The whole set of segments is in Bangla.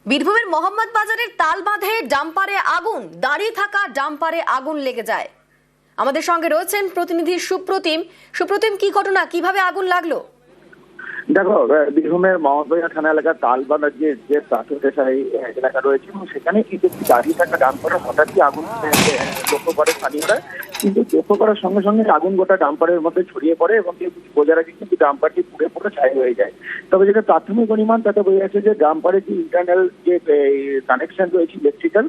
বীরভূমের মোহাম্মদ বাজারের তালবাঁধে ডাম্পারে আগুন, দাঁড়িয়ে থাকা ডাম্পারে আগুন লেগে যায়। আমাদের সঙ্গে রয়েছেন প্রতিনিধি সুপ্রতিম, কি ঘটনা, কিভাবে আগুন লাগলো? দেখো, বীরভূমের মোহাম্মদবাজার থানা এলাকার তালবাঁধার যে প্রাথমিক এলাকা রয়েছে এবং সেখানে কিন্তু দাঁড়িয়ে থাকা ডাম্পারে হঠাৎই আগুন লক্ষ্য করে স্থানীয়রা। কিন্তু লক্ষ্য করার সঙ্গে সঙ্গে আগুন গোটা ডাম্পারের মধ্যে ছড়িয়ে পড়ে এবং বোঝার আগে কিন্তু ডাম্পারটি পুরো ছাই হয়ে যায়। তবে যেটা প্রাথমিক অনুমান তাতে বোঝা যাচ্ছে যে ডাম্পারের যে ইন্টারনাল যে কানেকশন রয়েছে ইলেকট্রিক্যাল,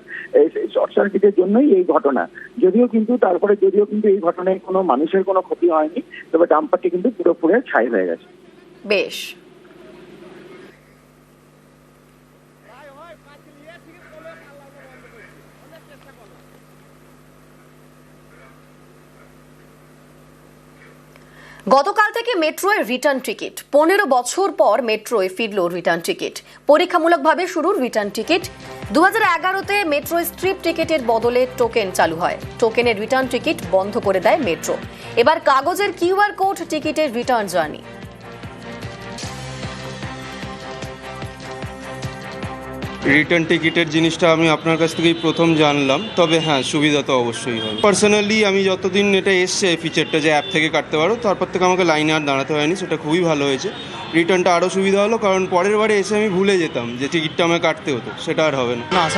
শর্ট সার্কিটের জন্যই এই ঘটনা। যদিও কিন্তু এই ঘটনায় কোনো মানুষের কোনো ক্ষতি হয়নি, তবে ডাম্পারটি কিন্তু পুরোপুরি ছাই হয়ে গেছে। বেশ। গতকাল থেকে মেট্রোয় রিটার্ন টিকিট, 15 বছর পর মেট্রোয় ফিরল রিটার্ন টিকিট। পরীক্ষামূলকভাবে শুরুর রিটার্ন টিকিট 2011-তে মেট্রো স্ট্রিপ টিকিটের বদলে টোকেন চালু হয়। টোকেনের রিটার্ন টিকিট বন্ধ করে দেয় মেট্রো। এবার কাগজের কিউআর কোড টিকিটের রিটার্ন জার্নি। রিটার্ন টিকিটের জিনিসটা আমি আপনার কাছ থেকেই প্রথম জানলাম। তবে হ্যাঁ, সুবিধা তো অবশ্যই হবে। পার্সোনালি আমি যতদিন এটা এসছে ফিচারটা যে অ্যাপ থেকে কাটতে পারো, তারপর থেকে আমাকে লাইনে আর দাঁড়াতে হয়নি, সেটা খুবই ভালো হয়েছে। রিটার্নটা আরও সুবিধা হলো, কারণ পরের বারে এসে আমি ভুলে যেতাম যে টিকিটটা আমায় কাটতে হতো, সেটা আর হবে না। আশা